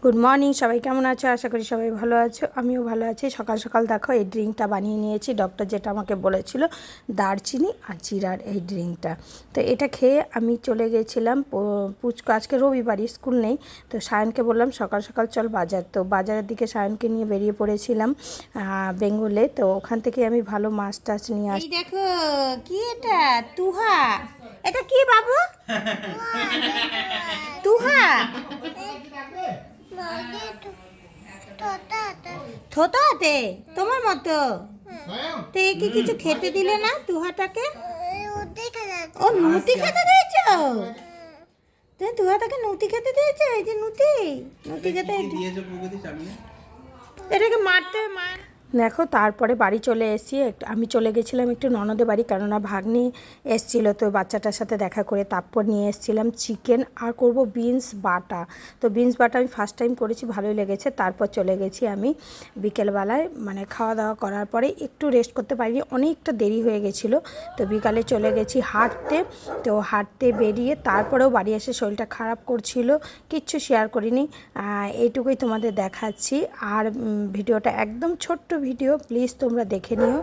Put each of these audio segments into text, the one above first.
Good morning, সবাই কেমন আছো? আশা করি সবাই ভালো আছো। আমিও ভালো আছি। সকাল সকাল দেখো এই ড্রিঙ্কটা বানিয়ে নিয়েছি। ডক্টর যেটা আমাকে বলেছিল, দারচিনি আর জিরার এই ড্রিঙ্কটা। তো এটা খেয়ে আমি চলে গেছিলাম পুচকু, আজকে রবিবার স্কুল নেই, তো সায়নকে বললাম সকাল সকাল চল বাজার। তো বাজারের দিকে সায়নকে নিয়ে বেরিয়ে পড়েছিলাম বেঙ্গলে। তো ওখান থেকে আমি ভালো মাছ টাছ নিয়ে আসি। দেখো কি এটা, তুহা। এটা কি বাবু? তুহা থোতা হাতে তোমার মতো। তো একে কিছু খেতে দিলে না তুহাটাকে? ও নুতি খেতে দিয়েছো? তুমি তুহাটাকে নুতি খেতে দিয়েছো? এই যে নুতি, নুতি খেতে এটাকে মারতে মার। দেখো তারপরে বাড়ি চলে এসেছি। আমি চলে গেছিলাম একটু ননদের বাড়ি, কেননা ভাগ্নি এসেছিলো, তো বাচ্চাটার সাথে দেখা করে তারপর নিয়ে এসেছিলাম চিকেন আর করব বিনস বাটা। তো বিনস বাটা আমি ফার্স্ট টাইম করেছি, ভালোই লেগেছে। তারপর চলে গেছি আমি বিকেলবেলায়, মানে খাওয়া দাওয়া করার পরে একটু রেস্ট করতে পারিনি, অনেকটা দেরি হয়ে গেছিলো। তো বিকালে চলে গেছি হাঁটতে। তো হাঁটতে বেরিয়ে তারপরেও বাড়ি এসে শরীরটা খারাপ করছিল, কিচ্ছু শেয়ার করিনি, এইটুকুই তোমাদের দেখাচ্ছি। আর ভিডিওটা একদম ছোট্ট ভিডিও, প্লিজ তোমরা দেখে নিও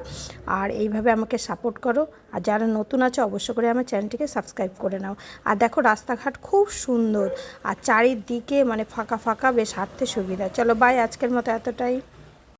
আর এইভাবে আমাকে সাপোর্ট করো। আর যারা নতুন আছে অবশ্য করে আমার চ্যানেলটিকে সাবস্ক্রাইব করে নাও। আর দেখো রাস্তাঘাট খুব সুন্দর আর চারিদিকে মানে ফাঁকা ফাঁকা, বেশ হাঁটতে সুবিধা। চলো বাই, আজকের মতো এতটাই।